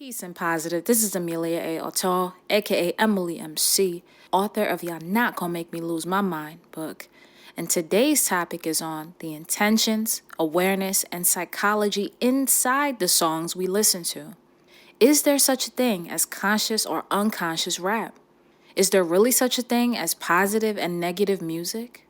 Peace and positive. This is Amelia A. Otto, aka Emily MC, author of Y'all Not Gonna Make Me Lose My Mind book. And today's topic is on the intentions, awareness, and psychology inside the songs we listen to. Is there such a thing as conscious or unconscious rap? Is there really such a thing as positive and negative music?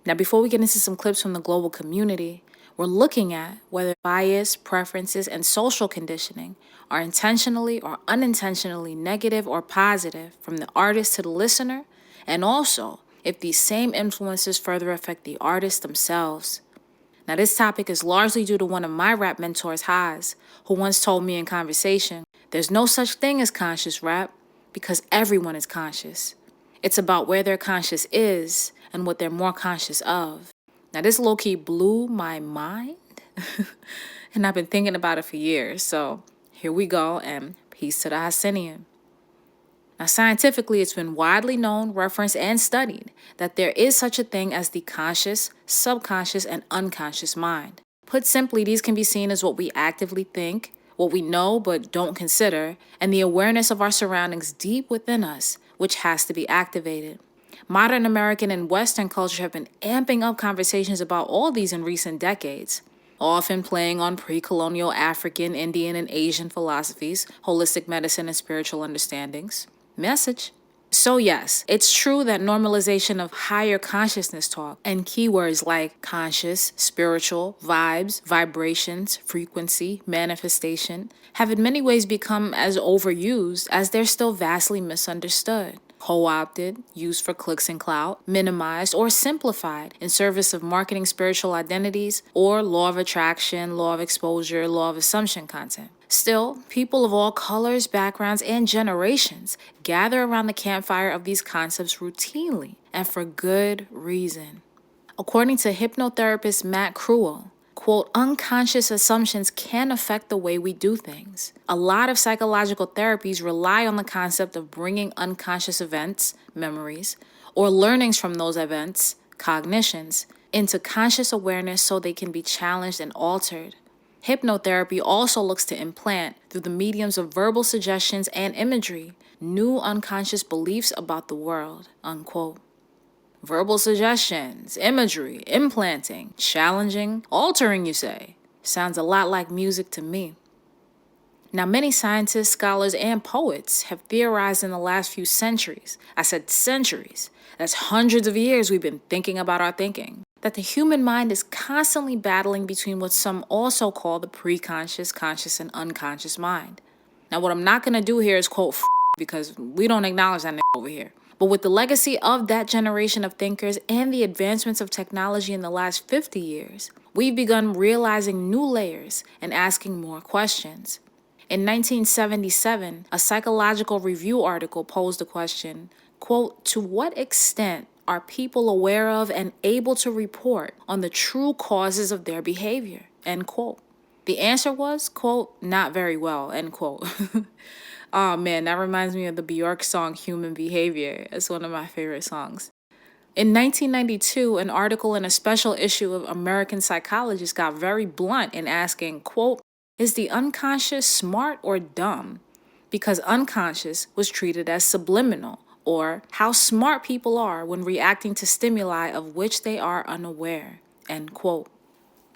Now, before we get into some clips from the global community, we're looking at whether bias, preferences, and social conditioning are intentionally or unintentionally negative or positive from the artist to the listener, and also if these same influences further affect the artists themselves. Now, this topic is largely due to one of my rap mentors, Haas, who once told me in conversation, there's no such thing as conscious rap because everyone is conscious. It's about where their conscious is and what they're more conscious of. Now, this low-key blew my mind, and I've been thinking about it for years, so here we go, and peace to the Hassinian. Now, scientifically, it's been widely known, referenced, and studied that there is such a thing as the conscious, subconscious, and unconscious mind. Put simply, these can be seen as what we actively think, what we know but don't consider, and the awareness of our surroundings deep within us, which has to be activated. Modern American and Western culture have been amping up conversations about all these in recent decades, often playing on pre-colonial African, Indian, and Asian philosophies, holistic medicine, and spiritual understandings. Message. So yes, it's true that normalization of higher consciousness talk and keywords like conscious, spiritual, vibes, vibrations, frequency, manifestation have in many ways become as overused as they're still vastly misunderstood, co-opted, used for clicks and clout, minimized, or simplified in service of marketing spiritual identities or law of attraction, law of exposure, law of assumption content. Still, people of all colors, backgrounds, and generations gather around the campfire of these concepts routinely and for good reason. According to hypnotherapist Matt Cruel, quote, unconscious assumptions can affect the way we do things. A lot of psychological therapies rely on the concept of bringing unconscious events, memories, or learnings from those events, cognitions, into conscious awareness so they can be challenged and altered. Hypnotherapy also looks to implant, through the mediums of verbal suggestions and imagery, new unconscious beliefs about the world, unquote. Verbal suggestions, imagery, implanting, challenging, altering, you say. Sounds a lot like music to me. Now, many scientists, scholars, and poets have theorized in the last few centuries. I said centuries. That's hundreds of years we've been thinking about our thinking. That the human mind is constantly battling between what some also call the preconscious, conscious, and unconscious mind. Now, what I'm not going to do here is quote because we don't acknowledge that over here. But with the legacy of that generation of thinkers and the advancements of technology in the last 50 years, we've begun realizing new layers and asking more questions. In 1977, a Psychological Review article posed the question, quote, to what extent are people aware of and able to report on the true causes of their behavior, end quote. The answer was, quote, not very well, end quote. Oh man, that reminds me of the Bjork song Human Behavior. It's one of my favorite songs. In 1992, an article in a special issue of American Psychologist got very blunt in asking, quote, is the unconscious smart or dumb? Because unconscious was treated as subliminal, or how smart people are when reacting to stimuli of which they are unaware, end quote.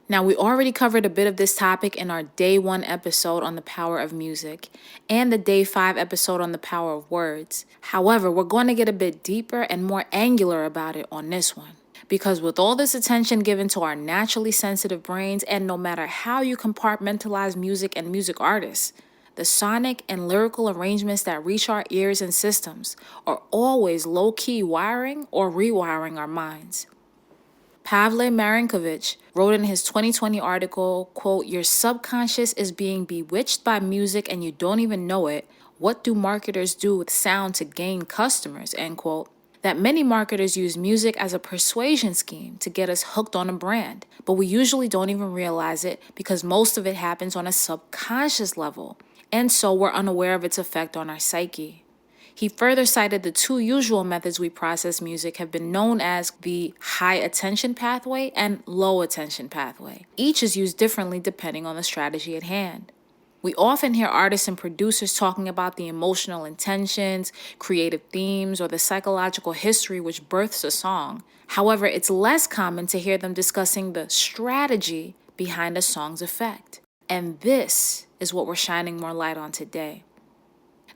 Now, we already covered a bit of this topic in our Day 1 episode on the power of music and the Day 5 episode on the power of words. However, we're going to get a bit deeper and more angular about it on this one. Because with all this attention given to our naturally sensitive brains, and no matter how you compartmentalize music and music artists, the sonic and lyrical arrangements that reach our ears and systems are always low-key wiring or rewiring our minds. Pavle Marinkovic wrote in his 2020 article, quote, your subconscious is being bewitched by music and you don't even know it. What do marketers do with sound to gain customers, end quote. That many marketers use music as a persuasion scheme to get us hooked on a brand, but we usually don't even realize it because most of it happens on a subconscious level, and so we're unaware of its effect on our psyche. He further cited the two usual methods we process music have been known as the high attention pathway and low attention pathway. Each is used differently depending on the strategy at hand. We often hear artists and producers talking about the emotional intentions, creative themes, or the psychological history which births a song. However, it's less common to hear them discussing the strategy behind a song's effect. And this is what we're shining more light on today.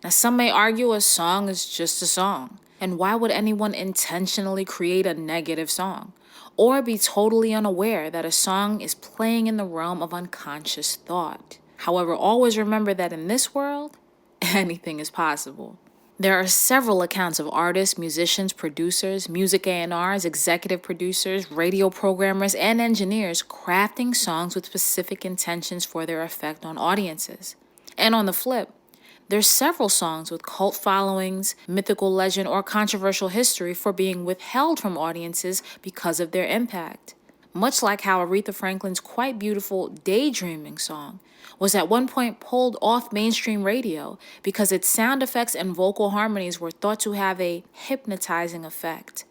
Now, some may argue a song is just a song. And why would anyone intentionally create a negative song? Or be totally unaware that a song is playing in the realm of unconscious thought? However, always remember that in this world, anything is possible. There are several accounts of artists, musicians, producers, music A&Rs, executive producers, radio programmers, and engineers crafting songs with specific intentions for their effect on audiences. And on the flip, there's several songs with cult followings, mythical legend, or controversial history for being withheld from audiences because of their impact. Much like how Aretha Franklin's quite beautiful Daydreaming song was at one point pulled off mainstream radio because its sound effects and vocal harmonies were thought to have a hypnotizing effect.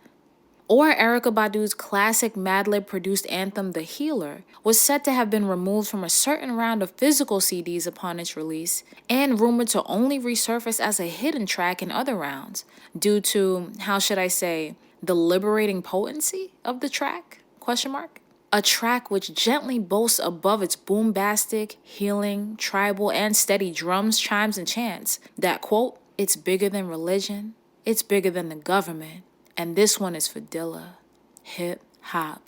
Or Erykah Badu's classic Madlib produced anthem The Healer was said to have been removed from a certain round of physical CDs upon its release and rumored to only resurface as a hidden track in other rounds due to, how should I say, the liberating potency of the track? ? A track which gently boasts above its bombastic, healing, tribal, and steady drums, chimes, and chants that, quote, it's bigger than religion, it's bigger than the government, and this one is for Dilla. Hip hop.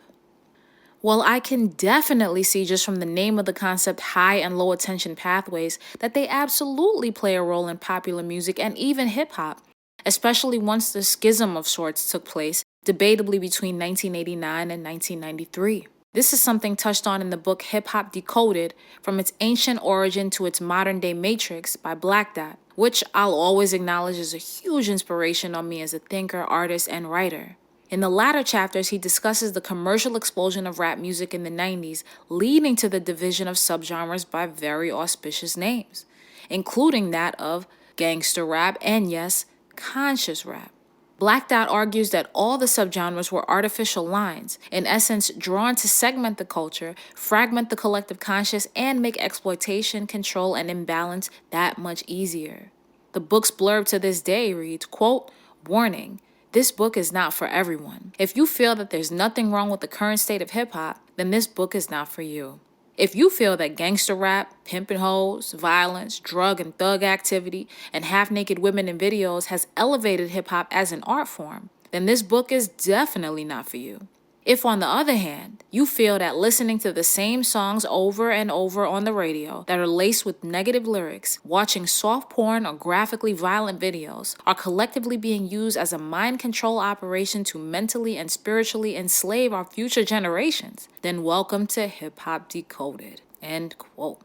Well, I can definitely see just from the name of the concept high and low attention pathways that they absolutely play a role in popular music and even hip hop, especially once the schism of sorts took place, debatably between 1989 and 1993. This is something touched on in the book Hip Hop Decoded, From Its Ancient Origin to Its Modern Day Matrix by Black Dot, which I'll always acknowledge is a huge inspiration on me as a thinker, artist, and writer. In the latter chapters, he discusses the commercial explosion of rap music in the 90s, leading to the division of subgenres by very auspicious names, including that of gangster rap and, yes, conscious rap. Black Dot argues that all the subgenres were artificial lines, in essence drawn to segment the culture, fragment the collective conscious, and make exploitation, control, and imbalance that much easier. The book's blurb to this day reads, quote, warning, this book is not for everyone. If you feel that there's nothing wrong with the current state of hip-hop, then this book is not for you. If you feel that gangster rap, pimpin' hoes, violence, drug and thug activity, and half-naked women in videos has elevated hip-hop as an art form, then this book is definitely not for you. If, on the other hand, you feel that listening to the same songs over and over on the radio that are laced with negative lyrics, watching soft porn or graphically violent videos, are collectively being used as a mind control operation to mentally and spiritually enslave our future generations, then welcome to Hip Hop Decoded. End quote.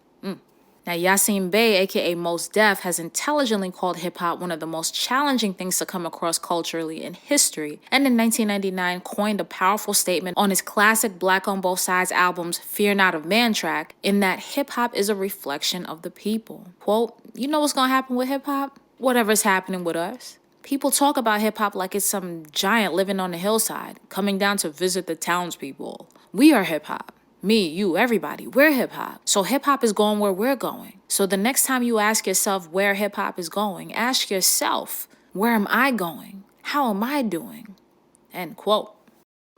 Now, Yasin Bey, aka Mos Def, has intelligently called hip-hop one of the most challenging things to come across culturally in history, and in 1999 coined a powerful statement on his classic Black on Both Sides album's Fear Not of Man track, in that hip-hop is a reflection of the people. Quote, you know what's gonna happen with hip-hop? Whatever's happening with us. People talk about hip-hop like it's some giant living on the hillside, coming down to visit the townspeople. We are hip-hop. Me, you, everybody, we're hip-hop. So hip-hop is going where we're going. So the next time you ask yourself where hip-hop is going, ask yourself, where am I going? How am I doing? End quote.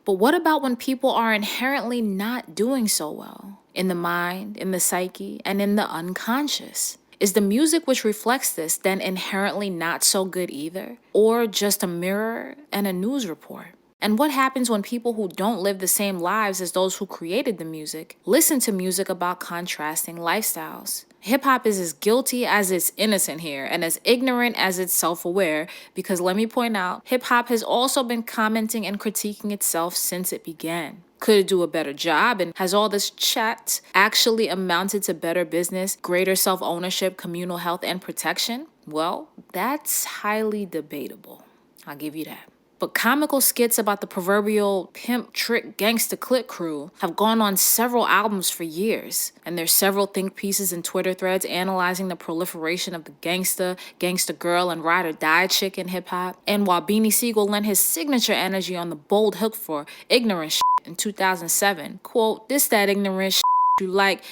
But what about when people are inherently not doing so well? In the mind, in the psyche, and in the unconscious? Is the music which reflects this then inherently not so good either? Or just a mirror and a news report? And what happens when people who don't live the same lives as those who created the music listen to music about contrasting lifestyles? Hip-hop is as guilty as it's innocent here and as ignorant as it's self-aware, because let me point out, hip-hop has also been commenting and critiquing itself since it began. Could it do a better job? And has all this chat actually amounted to better business, greater self-ownership, communal health, and protection? Well, that's highly debatable. I'll give you that. But comical skits about the proverbial pimp trick gangsta click crew have gone on several albums for years, and there's several think pieces and Twitter threads analyzing the proliferation of the gangsta girl, and ride or die chick in hip-hop. And while Beanie Siegel lent his signature energy on the bold hook for ignorant shit in 2007, quote, this that ignorant shit you like,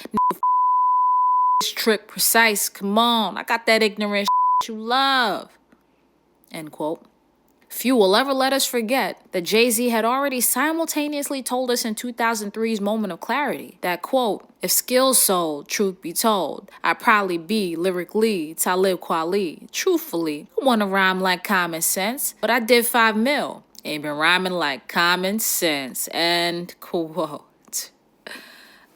trick precise. Come on, I got that ignorant you love. End quote. Few will ever let us forget that Jay-Z had already simultaneously told us in 2003's Moment of Clarity that, quote, if skills sold, truth be told, I'd probably be lyrically Talib Kweli. Truthfully, I wanna rhyme like common sense, but I did 5 mil. Ain't been rhyming like common sense. End quote.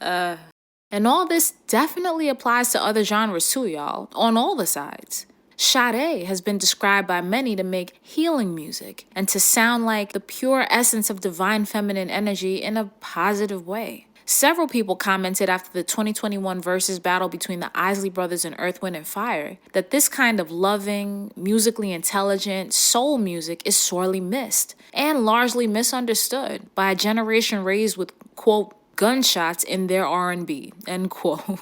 And all this definitely applies to other genres too, y'all, on all the sides. Sade has been described by many to make healing music and to sound like the pure essence of divine feminine energy in a positive way. Several people commented after the 2021 versus battle between the Isley Brothers and Earth, Wind & Fire that this kind of loving, musically intelligent soul music is sorely missed and largely misunderstood by a generation raised with, quote, gunshots in their R&B, end quote.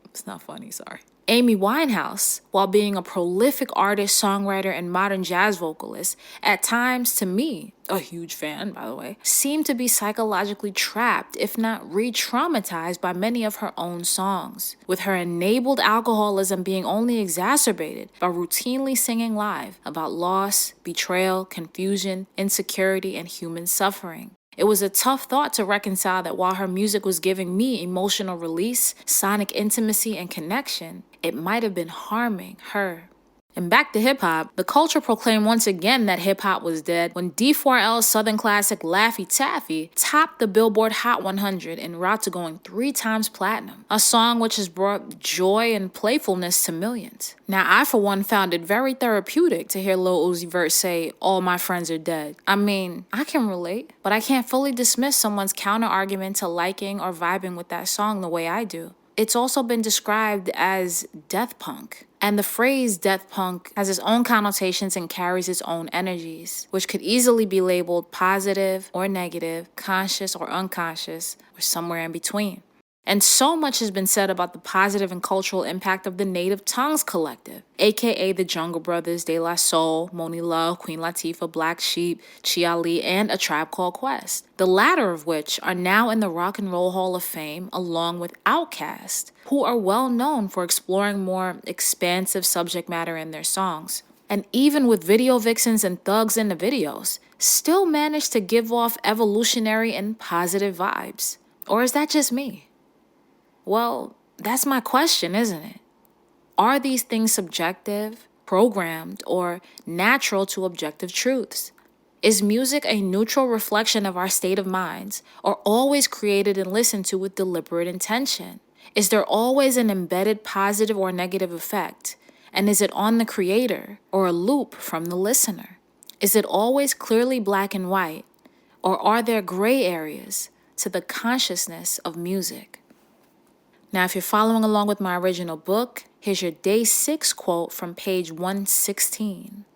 It's not funny, sorry. Amy Winehouse, while being a prolific artist, songwriter, and modern jazz vocalist, at times, to me, a huge fan, by the way, seemed to be psychologically trapped, if not re-traumatized by many of her own songs, with her enabled alcoholism being only exacerbated by routinely singing live about loss, betrayal, confusion, insecurity, and human suffering. It was a tough thought to reconcile that while her music was giving me emotional release, sonic intimacy, and connection, it might have been harming her. And back to hip-hop, the culture proclaimed once again that hip-hop was dead when D4L's Southern classic Laffy Taffy topped the Billboard Hot 100 en route to going 3 times platinum, a song which has brought joy and playfulness to millions. Now, I for one found it very therapeutic to hear Lil Uzi Vert say, all my friends are dead. I mean, I can relate, but I can't fully dismiss someone's counter-argument to liking or vibing with that song the way I do. It's also been described as death punk. And the phrase death punk has its own connotations and carries its own energies, which could easily be labeled positive or negative, conscious or unconscious, or somewhere in between. And so much has been said about the positive and cultural impact of the Native Tongues Collective, aka the Jungle Brothers, De La Soul, Moni Love, Queen Latifah, Black Sheep, Chi Ali, and A Tribe Called Quest, the latter of which are now in the Rock and Roll Hall of Fame along with Outkast, who are well known for exploring more expansive subject matter in their songs. And even with video vixens and thugs in the videos, still manage to give off evolutionary and positive vibes. Or is that just me? Well, that's my question, isn't it? Are these things subjective, programmed, or natural to objective truths? Is music a neutral reflection of our state of minds, or always created and listened to with deliberate intention? Is there always an embedded positive or negative effect? And is it on the creator, or a loop from the listener? Is it always clearly black and white, or are there gray areas to the consciousness of music? Now, if you're following along with my original book, here's your day 6 quote from page 116.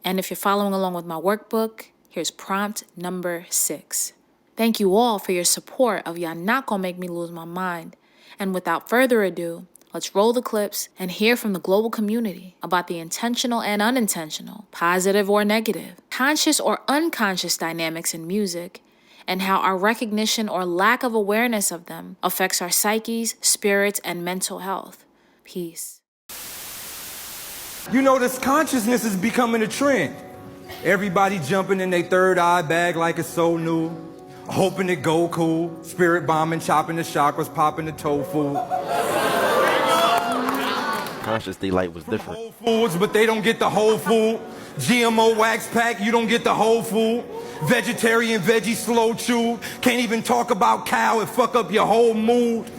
And if you're following along with my workbook, here's prompt number 6. Thank you all for your support of Y'all Not Gonna Make Me Lose My Mind. And without further ado, let's roll the clips and hear from the global community about the intentional and unintentional, positive or negative, conscious or unconscious dynamics in music, and how our recognition or lack of awareness of them affects our psyches, spirits, and mental health. Peace. You know, this consciousness is becoming a trend. Everybody jumping in their third eye bag like it's so new. Hoping to go cool. Spirit bombing, chopping the chakras, popping the tofu. Conscious delight was different. Whole Foods, but they don't get the whole food. GMO wax pack, you don't get the whole food. Vegetarian veggie slow chewed. Can't even talk about cow, it fuck up your whole mood.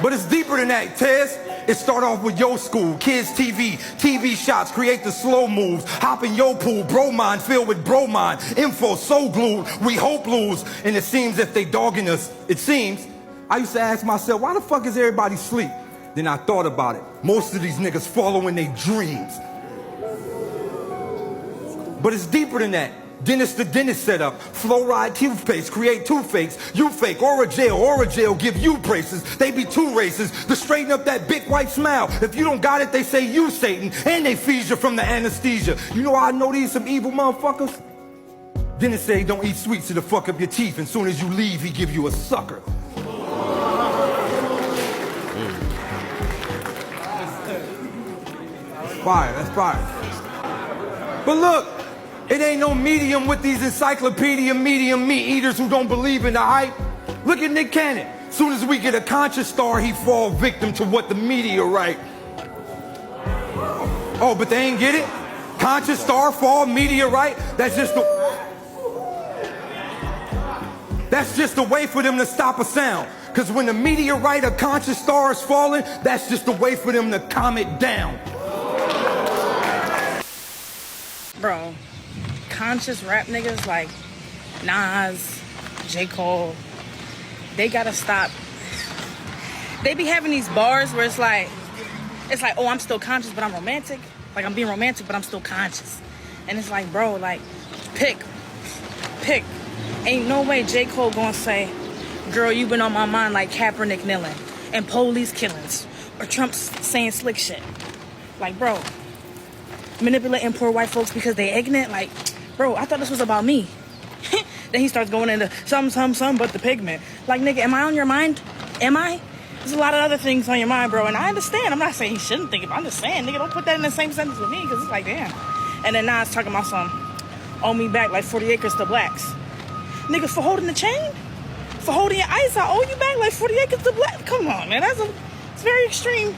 But it's deeper than that, Tess. It start off with your school, kids TV shots, create the slow moves, hop in your pool, bromine filled with bromine, info so glued, we hope lose, and it seems if they dogging us, it seems. I used to ask myself, why the fuck is everybody asleep? Then I thought about it. Most of these niggas following their dreams. But it's deeper than that. Dentist to dentist setup, fluoride toothpaste, create toothaches, you fake, Orajel give you braces, they be 2 races, to straighten up that big white smile. If you don't got it, they say you Satan, and they feed you from the anesthesia. You know how I know these some evil motherfuckers? Dentist say don't eat sweets, it'll fuck up your teeth, and soon as you leave, he give you a sucker. fire, that's fire. But look, it ain't no medium with these encyclopedia medium meat eaters who don't believe in the hype. Look at Nick Cannon. Soon as we get a conscious star, he fall victim to what the media write. Oh, but they ain't get it? Conscious star, fall, meteorite? That's just a way for them to stop a sound. Because when the meteorite or conscious star is falling, that's just a way for them to calm it down. Bro, conscious rap niggas like Nas, J. Cole, they gotta stop. They be having these bars where it's like, oh, I'm still conscious, but I'm romantic. Like, I'm being romantic, but I'm still conscious. And it's like, bro, like, pick. Ain't no way J. Cole gonna say, girl, you been on my mind like Kaepernick kneeling and police killings or Trump saying slick shit. Like, bro, manipulating poor white folks because they ignorant. Like, bro, I thought this was about me. Then he starts going into some, but the pigment. Like, nigga, am I on your mind? Am I? There's a lot of other things on your mind, bro, and I understand. I'm not saying he shouldn't think about it. I'm just saying, nigga, don't put that in the same sentence with me, because it's like, damn. And then Nas talking about some, owe me back like 40 acres to blacks. Nigga, for holding the chain? For holding your ice, I owe you back like 40 acres to blacks? Come on, man, it's very extreme.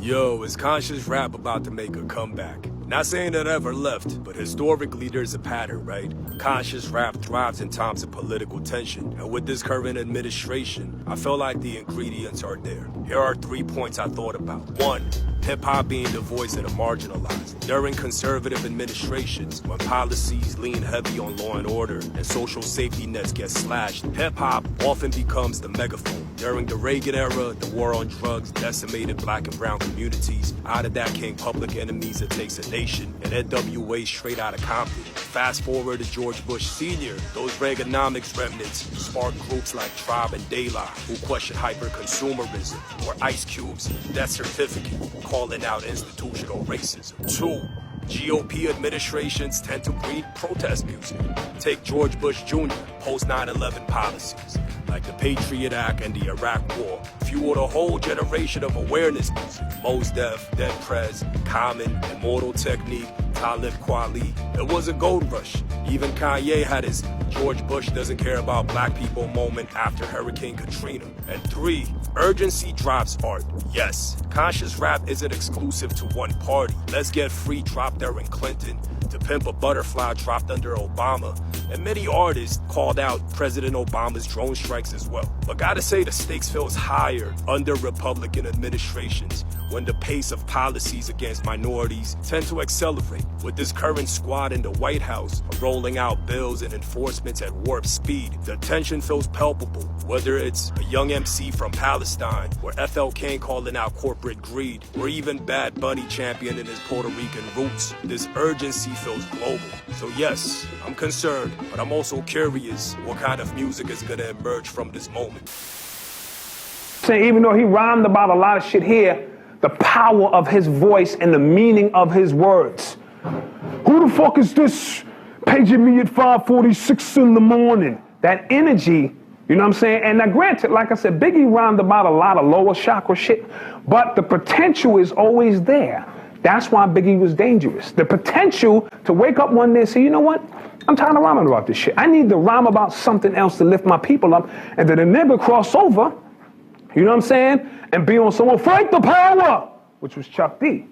Yo, is conscious rap about to make a comeback? Not saying it ever left, but historically there's a pattern, right? Conscious rap thrives in times of political tension, and with this current administration, I feel like the ingredients are there. Here are 3 points I thought about. 1, hip-hop being the voice of the marginalized. During conservative administrations, when policies lean heavy on law and order and social safety nets get slashed, hip-hop often becomes the megaphone. During the Reagan era, the war on drugs decimated black and brown communities. Out of that came Public Enemies That Takes a Nation and NWA straight out of Compton. Fast forward to George Bush Sr., those Reaganomics remnants sparked groups like Tribe and De La, who questioned hyper-consumerism, or Ice Cube's Death Certificate, calling out institutional racism. 2, GOP administrations tend to breed protest music. Take George Bush Jr., post 9/11 policies, like the Patriot Act and the Iraq War, fueled a whole generation of awareness music. Mos Def, Dead Prez, Common, Immortal Technique, Talib Kweli. It was a gold rush. Even Kanye had his George Bush doesn't care about black people moment after Hurricane Katrina. And 3, urgency drives art. Yes, conscious rap isn't exclusive to one party. Let's Get Free dropped during Clinton. To Pimp a Butterfly dropped under Obama. And many artists called out President Obama's drone strikes as well. But gotta say the stakes feels higher under Republican administrations when the pace of policies against minorities tend to accelerate. With this current squad in the White House rolling out bills and enforcements at warp speed, the tension feels palpable. Whether it's a young MC from Palestine, or FL King calling out corporate greed, or even Bad Bunny championing his Puerto Rican roots, this urgency feels global. So yes, I'm concerned, but I'm also curious what kind of music is gonna emerge from this moment. Even though he rhymed about a lot of shit here, the power of his voice and the meaning of his words. Who the fuck is this paging me at 5:46 in the morning? That energy, you know what I'm saying? And now granted, like I said, Biggie rhymed about a lot of lower chakra shit, but the potential is always there. That's why Biggie was dangerous. The potential to wake up one day and say, you know what? I'm tired of rhyming about this shit. I need to rhyme about something else to lift my people up, and then a nigga cross over, you know what I'm saying? And be on someone, fight the power, which was Chuck D.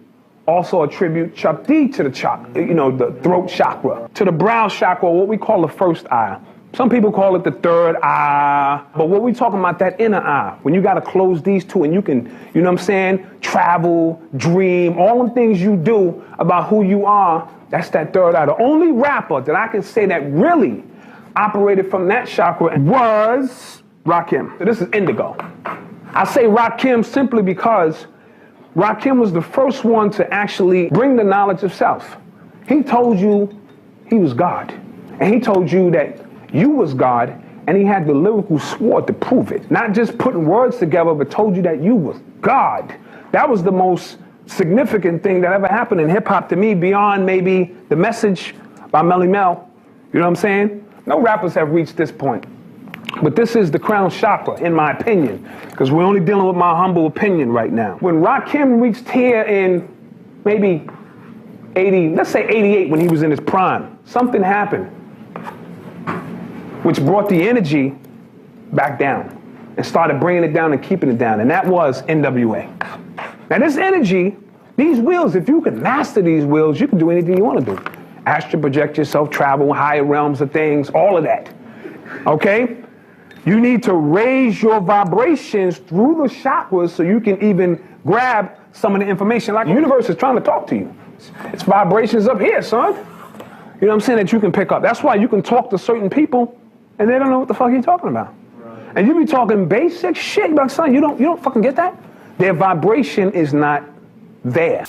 Also attribute Chuck D to the the throat chakra, to the brow chakra, what we call the first eye. Some people call it the third eye, but what we talking about, that inner eye, when you got to close these two and you can, you know what I'm saying, travel, dream, all the things you do about who you are, that's that third eye. The only rapper that I can say that really operated from that chakra was Rakim. So this is Indigo. I say Rakim simply because Rakim was the first one to actually bring the knowledge of self. He told you he was God, and he told you that you was God, and he had the lyrical sword to prove it. Not just putting words together, but told you that you was God. That was the most significant thing that ever happened in hip-hop to me, beyond maybe The Message by Melly Mel. You know what I'm saying? No rappers have reached this point. But this is the crown chakra, in my opinion, because we're only dealing with my humble opinion right now. When Rakim reached here in maybe 80, let's say 88 when he was in his prime. Something happened which brought the energy back down and started bringing it down and keeping it down, and that was NWA. Now this energy, these wheels, if you can master these wheels, you can do anything you want to do. Astral project yourself, travel, higher realms of things, all of that, okay? You need to raise your vibrations through the chakras so you can even grab some of the information. Like the universe is trying to talk to you. It's vibrations up here, son. You know what I'm saying, that you can pick up. That's why you can talk to certain people and they don't know what the fuck you're talking about. Right. And you be talking basic shit, like, son, you don't fucking get that? Their vibration is not there.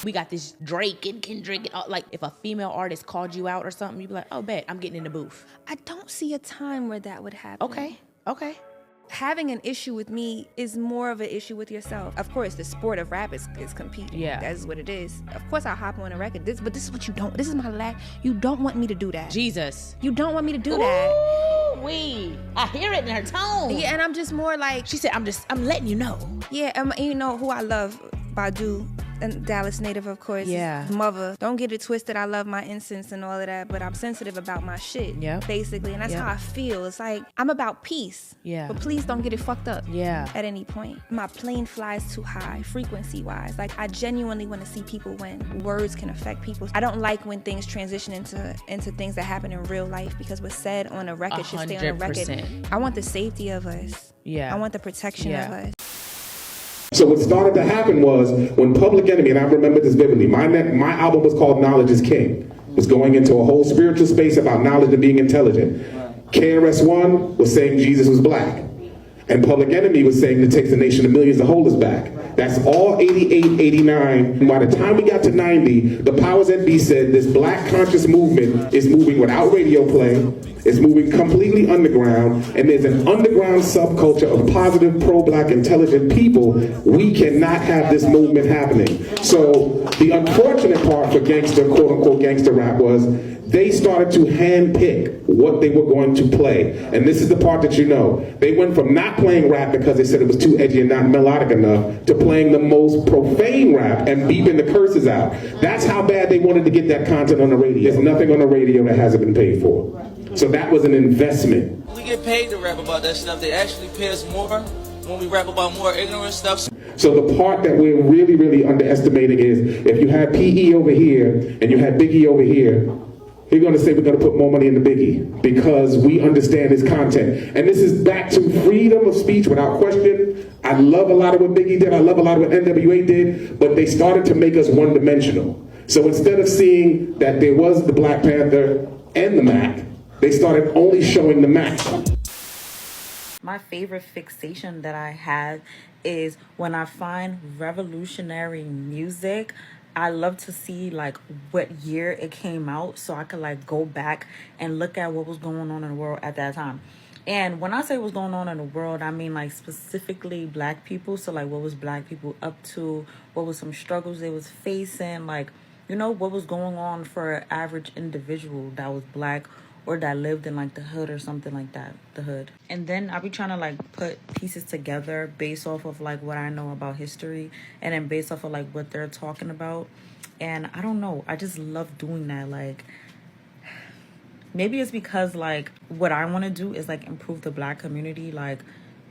We got this Drake and Kendrick, and all, like if a female artist called you out or something, you'd be like, oh, bet, I'm getting in the booth. I don't see a time where that would happen. Okay. Having an issue with me is more of an issue with yourself. Of course, the sport of rap is competing. Yeah. That's what it is. Of course, I'll hop on a record. But this is what you don't. This is my last. You don't want me to do that. Jesus. You don't want me to do that. Ooh-wee. I hear it in her tone. Yeah, and I'm just more like. She said, I'm letting you know. Yeah, you know who I love? Badu. And Dallas native, of course. Yeah. Mother. Don't get it twisted. I love my incense and all of that, but I'm sensitive about my shit. Yeah. Basically, and that's how I feel. It's like I'm about peace. Yeah. But please don't get it fucked up. Yeah. At any point, my plane flies too high, frequency-wise. Like I genuinely want to see people win. Words can affect people. I don't like when things transition into things that happen in real life because what's said on a record should stay on a record. 100%. I want the safety of us. Yeah. I want the protection of us. So what started to happen was when Public Enemy, and I remember this vividly, my album was called Knowledge is King. It was going into a whole spiritual space about knowledge and being intelligent. KRS-One was saying Jesus was black. And Public Enemy was saying it takes a nation of millions to hold us back. That's all 88, 89. And by the time we got to 90, the powers that be said this black conscious movement is moving without radio play. It's moving completely underground, and there's an underground subculture of positive, pro-black, intelligent people. We cannot have this movement happening. So the unfortunate part for gangster, quote-unquote gangster rap was they started to handpick what they were going to play. And this is the part that you know. They went from not playing rap because they said it was too edgy and not melodic enough to playing the most profane rap and beeping the curses out. That's how bad they wanted to get that content on the radio. There's nothing on the radio that hasn't been paid for. So that was an investment. We get paid to rap about that stuff. They actually pay us more when we rap about more ignorant stuff. So the part that we're really, really underestimating is if you had PE over here and you had Biggie over here, you're going to say we're going to put more money into Biggie because we understand his content. And this is back to freedom of speech without question. I love a lot of what Biggie did. I love a lot of what NWA did. But they started to make us one-dimensional. So instead of seeing that there was the Black Panther and the Mac, they started only showing the Mac. My favorite fixation that I have is when I find revolutionary music. I love to see like what year it came out so I could like go back and look at what was going on in the world at that time. And when I say what's going on in the world, I mean like specifically black people. So like what was black people up to? What was some struggles they was facing? Like, you know, what was going on for an average individual that was black or that lived in like the hood or something like that, the hood. And then I'll be trying to like put pieces together based off of like what I know about history and then based off of like what they're talking about. And I don't know, I just love doing that. Like maybe it's because like what I want to do is like improve the black community. Like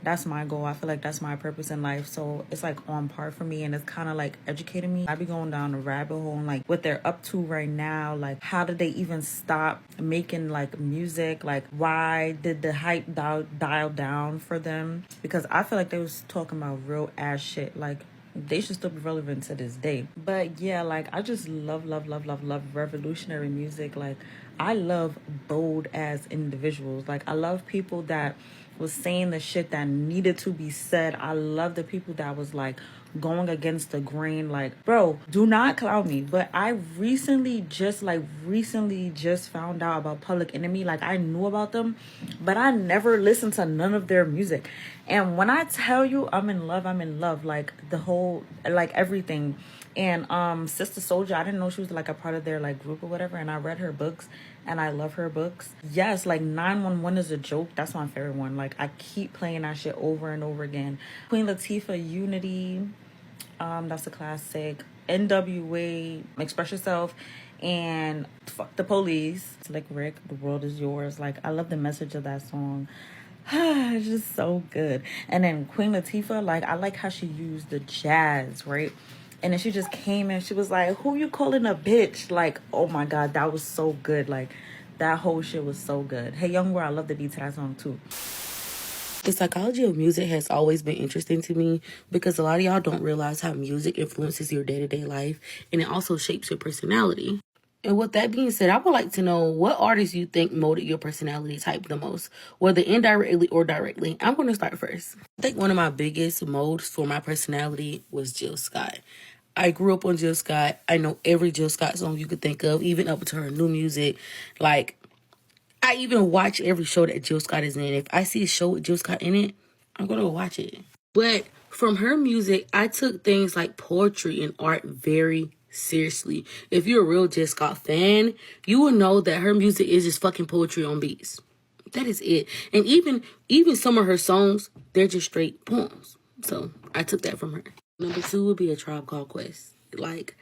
that's my goal. I feel like that's my purpose in life. So it's like on par for me and it's kind of like educating me. I be going down a rabbit hole and like what they're up to right now. Like how did they even stop making like music? Like why did the hype dial down for them? Because I feel like they was talking about real ass shit. Like they should still be relevant to this day. But yeah, like I just love revolutionary music. Like I love bold ass individuals. Like I love people that was saying the shit that needed to be said. I love the people that was like going against the grain. Like, bro, do not clown me. But I recently just found out about Public Enemy. Like I knew about them, but I never listened to none of their music. And when I tell you I'm in love. Like the whole, like everything. And Sister Soldier, I didn't know she was like a part of their like group or whatever. And I read her books and I love her books. Yes, like 911 is a joke. That's my favorite one. Like I keep playing that shit over and over again. Queen Latifah, Unity, that's a classic. NWA, Express Yourself, and Fuck the Police. Slick Rick, The World Is Yours. Like, I love the message of that song. It's just so good. And then Queen Latifah, like, I like how she used the jazz, right? And then she just came in, she was like, who you calling a bitch? Like, oh my God, that was so good. Like, that whole shit was so good. Hey Young World, I love the beat to that song too. The psychology of music has always been interesting to me because a lot of y'all don't realize how music influences your day-to-day life, and it also shapes your personality. And with that being said, I would like to know what artists you think molded your personality type the most, whether indirectly or directly. I'm going to start first. I think one of my biggest molds for my personality was Jill Scott. I grew up on Jill Scott. I know every Jill Scott song you could think of, even up to her new music. Like, I even watch every show that Jill Scott is in. If I see a show with Jill Scott in it, I'm going to go watch it. But from her music, I took things like poetry and art very seriously. If you're a real Jill Scott fan, you will know that her music is just fucking poetry on beats. That is it. And even some of her songs, they're just straight poems. So I took that from her. Number 2 would be A Tribe Called Quest. Like,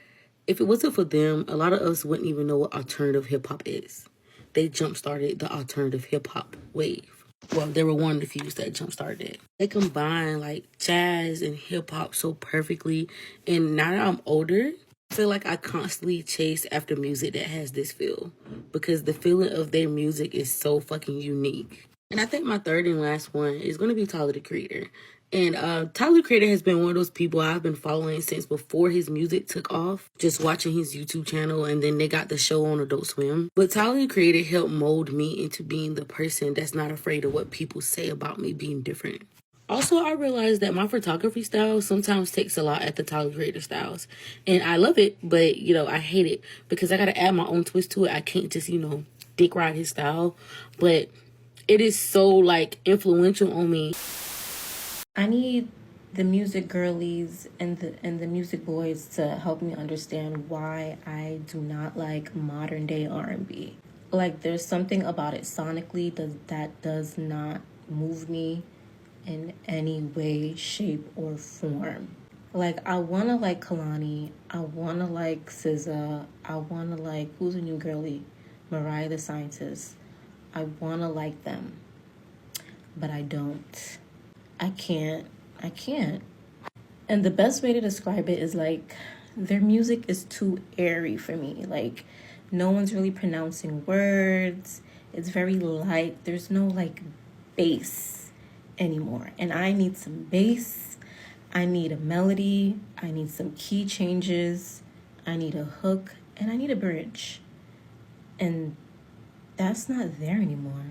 if it wasn't for them, a lot of us wouldn't even know what alternative hip-hop is. They jump-started the alternative hip-hop wave. Well, they were one of the few that jump-started it. They combine, like, jazz and hip-hop so perfectly. And now that I'm older, I feel like I constantly chase after music that has this feel. Because the feeling of their music is so fucking unique. And I think my third and last one is going to be Tyler, the Creator. And Tyler, the Creator has been one of those people I've been following since before his music took off. Just watching his YouTube channel, and then they got the show on Adult Swim. But Tyler, the Creator helped mold me into being the person that's not afraid of what people say about me being different. Also, I realized that my photography style sometimes takes a lot at the Tyler, the Creator styles. And I love it, but, I hate it because I got to add my own twist to it. I can't just, dick ride his style. But it is so, like, influential on me. I need the music girlies and the music boys to help me understand why I do not like modern day R&B. Like, there's something about it sonically that does not move me in any way, shape, or form. Like, I want to like Kalani. I want to like SZA. I want to like, who's a new girly? Mariah the Scientist. I want to like them. But I don't. I can't. And the best way to describe it is like their music is too airy for me. Like, no one's really pronouncing words. It's very light. There's no like bass anymore. And I need some bass. I need a melody. I need some key changes. I need a hook. And I need a bridge. And that's not there anymore.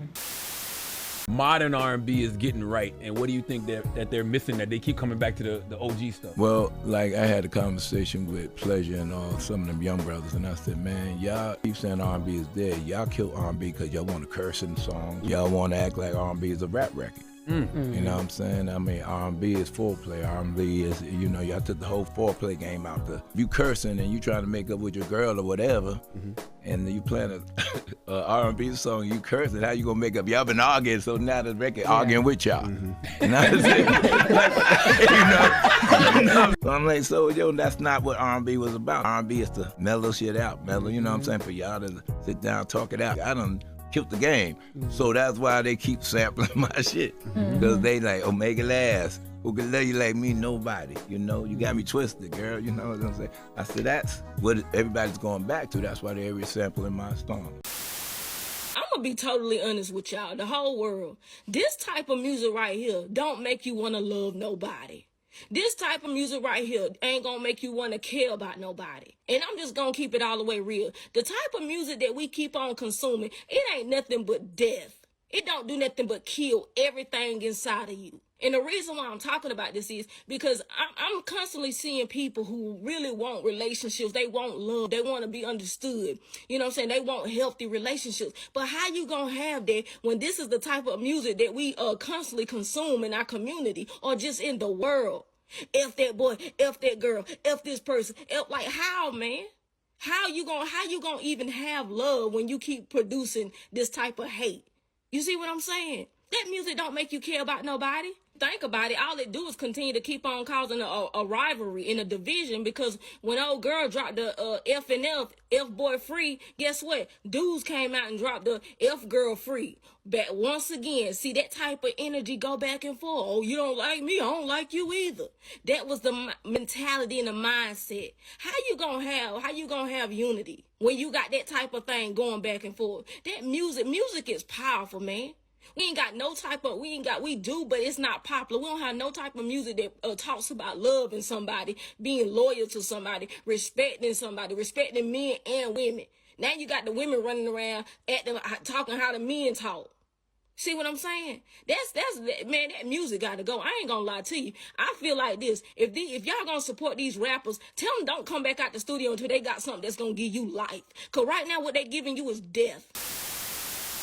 Modern R&B is getting right, and what do you think that they're missing, that they keep coming back to the OG stuff? Well, like, I had a conversation with Pleasure and some of them young brothers, and I said, man, y'all keep saying R&B is dead. Y'all kill R&B because y'all want to curse in songs. Y'all want to act like R&B is a rap record. Mm-hmm. You know what I'm saying? I mean, R&B is foreplay. R&B is, y'all took the whole foreplay game out. If you cursing and you trying to make up with your girl or whatever, and you playing a R&B song, you cursing, how you gonna make up? Y'all been arguing, so now the record arguing with y'all. You know what I'm saying? So I'm like, that's not what R&B was about. R&B is to mellow shit out, you know what I'm saying? For y'all to sit down, talk it out. I done killed the game. So that's why they keep sampling my shit. Because they like, Omega Last. Who can love you like me? Nobody. You got me twisted, girl. You know what I'm saying? I said, that's what everybody's going back to. That's why they're sampling my song. I'm gonna be totally honest with y'all, the whole world. This type of music right here don't make you wanna love nobody. This type of music right here ain't gonna make you want to care about nobody. And I'm just gonna keep it all the way real. The type of music that we keep on consuming, it ain't nothing but death. It don't do nothing but kill everything inside of you. And the reason why I'm talking about this is because I'm constantly seeing people who really want relationships. They want love. They want to be understood. You know what I'm saying? They want healthy relationships. But how you going to have that when this is the type of music that we constantly consume in our community or just in the world? F that boy, F that girl, F this person. Like, how, man? How you gonna even have love when you keep producing this type of hate? You see what I'm saying? That music don't make you care about nobody. Think about it. All it do is continue to keep on causing a rivalry in a division, because when old girl dropped the F and F boy free, guess what? Dudes came out and dropped the F girl free. But once again, see that type of energy go back and forth. Oh, you don't like me, I don't like you either. That was the mentality and the mindset. How you gonna have unity when you got that type of thing going back and forth? That music is powerful, man. We ain't got no type of, we do, but it's not popular. We don't have no type of music that talks about loving somebody, being loyal to somebody, respecting men and women. Now you got the women running around talking how the men talk. See what I'm saying? That's man, that music got to go. I ain't gonna lie to you. I feel like this. If y'all gonna support these rappers, tell them don't come back out the studio until they got something that's gonna give you life. Cause right now what they giving you is death.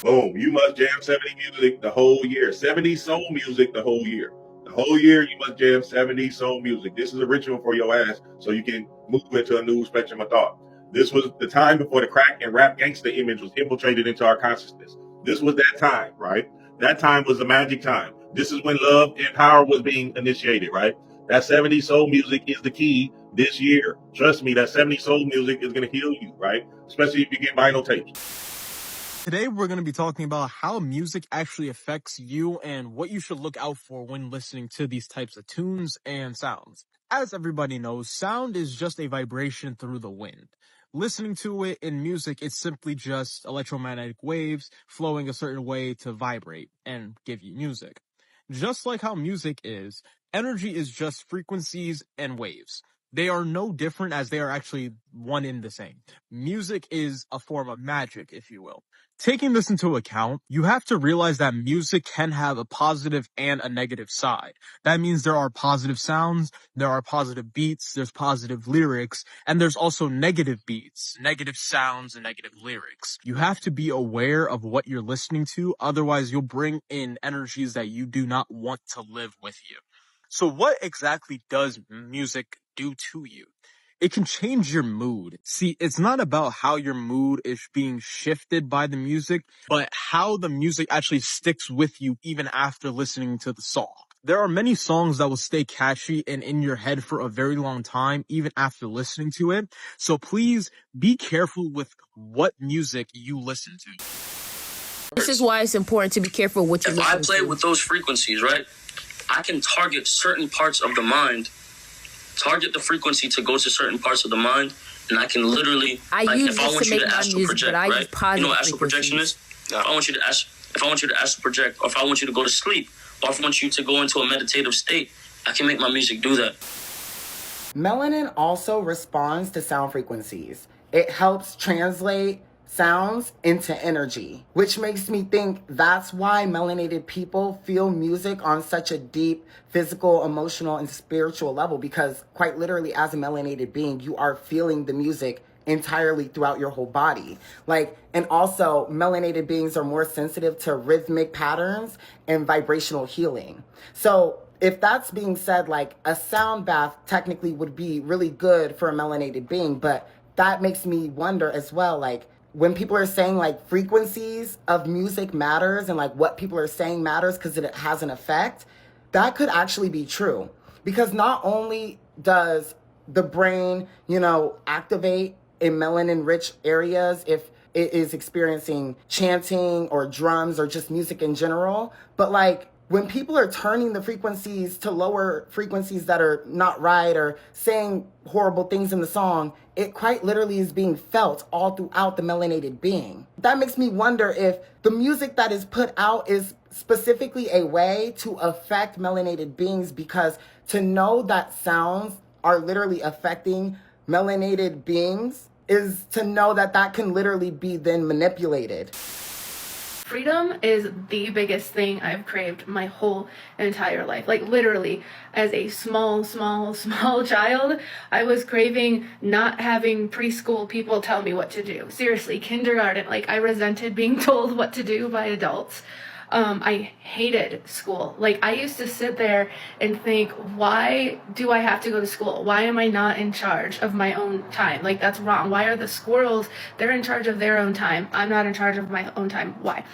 Boom, you must jam 70 music the whole year. 70 soul music the whole year. The whole year you must jam 70 soul music. This is a ritual for your ass so you can move into a new spectrum of thought. This was the time before the crack and rap gangster image was infiltrated into our consciousness. This was that time, right? That time was the magic time. This is when love and power was being initiated, right? That 70 soul music is the key this year. Trust me, that 70 soul music is going to heal you, right? Especially if you get vinyl tapes. Today, we're going to be talking about how music actually affects you and what you should look out for when listening to these types of tunes and sounds. As everybody knows, sound is just a vibration through the wind. Listening to it in music, it's simply just electromagnetic waves flowing a certain way to vibrate and give you music. Just like how music is, energy is just frequencies and waves. They are no different, as they are actually one in the same. Music is a form of magic, if you will. Taking this into account, you have to realize that music can have a positive and a negative side. That means there are positive sounds, there are positive beats, there's positive lyrics, and there's also negative beats, negative sounds, and negative lyrics. You have to be aware of what you're listening to, otherwise you'll bring in energies that you do not want to live with you. So what exactly does music do to you? It can change your mood. See, it's not about how your mood is being shifted by the music, but how the music actually sticks with you even after listening to the song. There are many songs that will stay catchy and in your head for a very long time, even after listening to it. So please be careful with what music you listen to. This is why it's important to be careful what you listen to. If I play with those frequencies, right, I can target certain parts of the mind, target the frequency to go to certain parts of the mind, and I can literally, if I want you to astral project, right? You know what astral projection is? Yeah. If I want you to astral project, or if I want you to go to sleep, or if I want you to go into a meditative state, I can make my music do that. Melanin also responds to sound frequencies. It helps translate sounds into energy, which makes me think that's why melanated people feel music on such a deep physical, emotional, and spiritual level, because quite literally as a melanated being, you are feeling the music entirely throughout your whole body. And also melanated beings are more sensitive to rhythmic patterns and vibrational healing. So if that's being said, a sound bath technically would be really good for a melanated being, but that makes me wonder as well, when people are saying frequencies of music matters and what people are saying matters because it has an effect, that could actually be true. Because not only does the brain, activate in melanin rich areas if it is experiencing chanting or drums or just music in general, but when people are turning the frequencies to lower frequencies that are not right or saying horrible things in the song, it quite literally is being felt all throughout the melanated being. That makes me wonder if the music that is put out is specifically a way to affect melanated beings, because to know that sounds are literally affecting melanated beings is to know that that can literally be then manipulated. Freedom is the biggest thing I've craved my whole entire life. Literally, as a small child, I was craving not having preschool people tell me what to do. Seriously, kindergarten, I resented being told what to do by adults. I hated school. I used to sit there and think, why do I have to go to school? Why am I not in charge of my own time? That's wrong. Why are the squirrels, they're in charge of their own time? I'm not in charge of my own time. Why?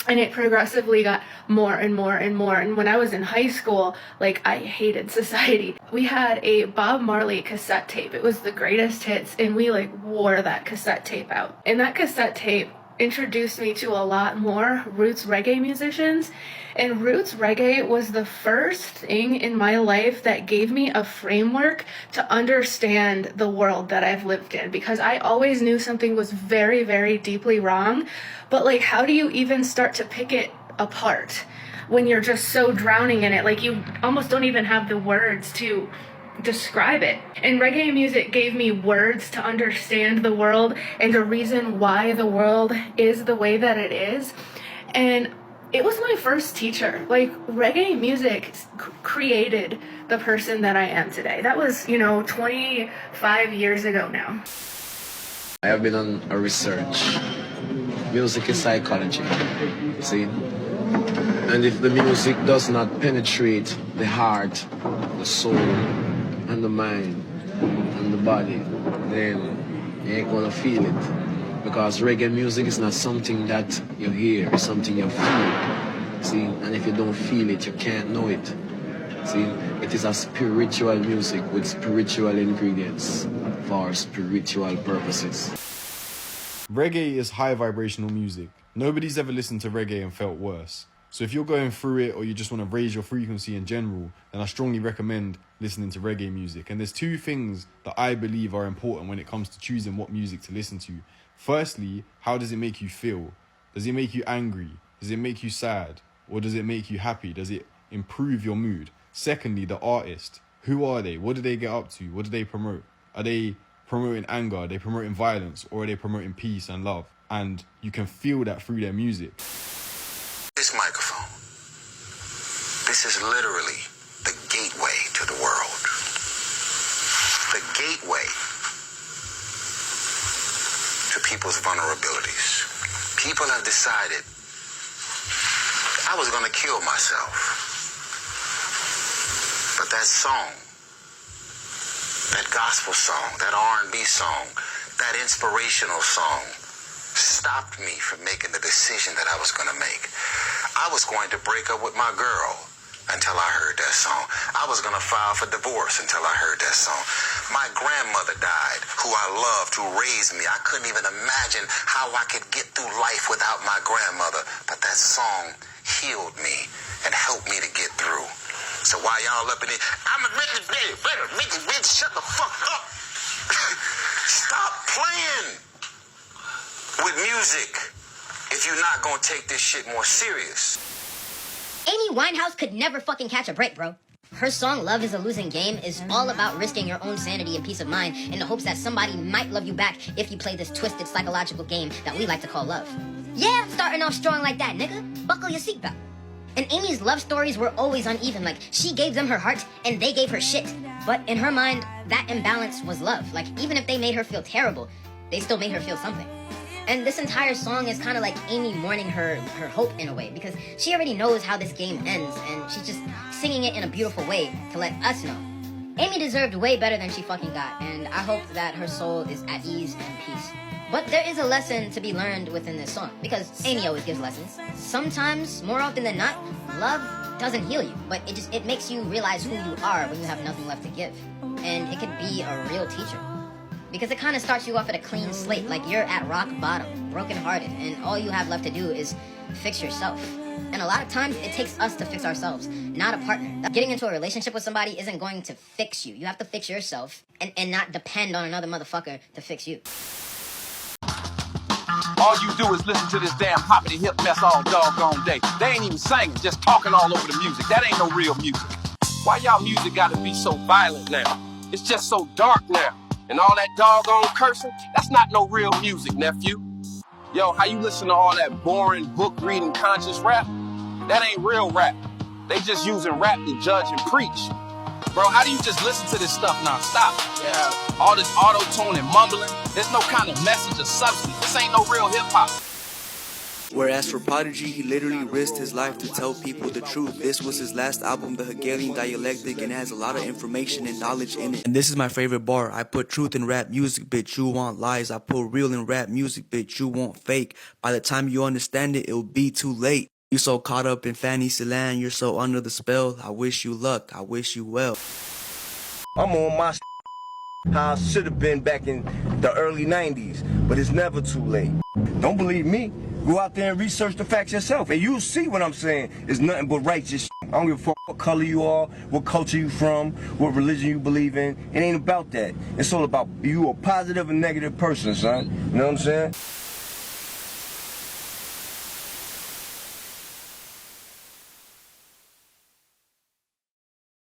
And it progressively got more and more and more. And when I was in high school, like, I hated society. We had a Bob Marley cassette tape. It was the greatest hits, and we like wore that cassette tape out. And that cassette tape introduced me to a lot more roots reggae musicians. And roots reggae was the first thing in my life that gave me a framework to understand the world that I've lived in, because I always knew something was very, very deeply wrong, but like, how do you even start to pick it apart when you're just so drowning in it? Like, you almost don't even have the words to describe it. And reggae music gave me words to understand the world and the reason why the world is the way that it is. And it was my first teacher. Like, reggae music created the person that I am today. That was, 25 years ago now. I have been on a research. Music is psychology, you see? And if the music does not penetrate the heart, the soul, and the mind, and the body, then you ain't gonna feel it. Because reggae music is not something that you hear, it's something you feel. See, and if you don't feel it, you can't know it. See, it is a spiritual music with spiritual ingredients for spiritual purposes. Reggae is high vibrational music. Nobody's ever listened to reggae and felt worse. So if you're going through it or you just want to raise your frequency in general, then I strongly recommend listening to reggae music. And there's two things that I believe are important when it comes to choosing what music to listen to. Firstly, how does it make you feel? Does it make you angry? Does it make you sad? Or does it make you happy? Does it improve your mood? Secondly, the artist. Who are they? What do they get up to? What do they promote? Are they promoting anger? Are they promoting violence? Or are they promoting peace and love? And you can feel that through their music. This microphone, this is literally the gateway to the world. The gateway to people's vulnerabilities. People have decided I was gonna kill myself. But that song, that gospel song, that R&B song, that inspirational song stopped me from making the decision that I was going to make. I was going to break up with my girl until I heard that song. I was going to file for divorce until I heard that song. My grandmother died, who I loved, who raised me. I couldn't even imagine how I could get through life without my grandmother. But that song healed me and helped me to get through. So while y'all up in it, I'm a bitch, shut the fuck up. Stop playing with music if you're not gonna take this shit more serious. Amy Winehouse could never fucking catch a break, bro. Her song Love is a Losing Game is all about risking your own sanity and peace of mind in the hopes that somebody might love you back if you play this twisted psychological game that we like to call love. Yeah, starting off strong like that, nigga. Buckle your seatbelt. And Amy's love stories were always uneven. Like, she gave them her heart and they gave her shit. But in her mind, that imbalance was love. Like, even if they made her feel terrible, they still made her feel something. And this entire song is kind of like Amy mourning her hope in a way, because she already knows how this game ends, and she's just singing it in a beautiful way to let us know. Amy deserved way better than she fucking got, and I hope that her soul is at ease and peace. But there is a lesson to be learned within this song, because Amy always gives lessons. Sometimes, more often than not, love doesn't heal you, but it makes you realize who you are when you have nothing left to give. And it could be a real teacher. Because it kind of starts you off at a clean slate, like you're at rock bottom, brokenhearted, and all you have left to do is fix yourself. And a lot of times, it takes us to fix ourselves, not a partner. Getting into a relationship with somebody isn't going to fix you. You have to fix yourself and not depend on another motherfucker to fix you. All you do is listen to this damn hoppity hip mess all doggone day. They ain't even singing, just talking all over the music. That ain't no real music. Why y'all music gotta be so violent now? It's just so dark now. And all that doggone cursing, that's not no real music, nephew. Yo, how you listen to all that boring, book-reading, conscious rap? That ain't real rap. They just using rap to judge and preach. Bro, how do you just listen to this stuff non-stop? Yeah, all this auto-tune and mumbling. There's no kind of message or substance. This ain't no real hip-hop. Whereas for Prodigy, he literally risked his life to tell people the truth. This was his last album, The Hegelian Dialectic, and it has a lot of information and knowledge in it. And this is my favorite bar. I put truth in rap music, bitch, you want lies. I put real in rap music, bitch, you want fake. By the time you understand it, it'll be too late. You so caught up in fantasy land, you're so under the spell. I wish you luck, I wish you well. I'm on my how I should have been back in the early 90s, but it's never too late. Don't believe me? Go out there and research the facts yourself, and you'll see what I'm saying. It's nothing but righteous shit. I don't give a fuck what color you are, what culture you from, what religion you believe in. It ain't about that. It's all about you a positive and negative person, son. You know what I'm saying?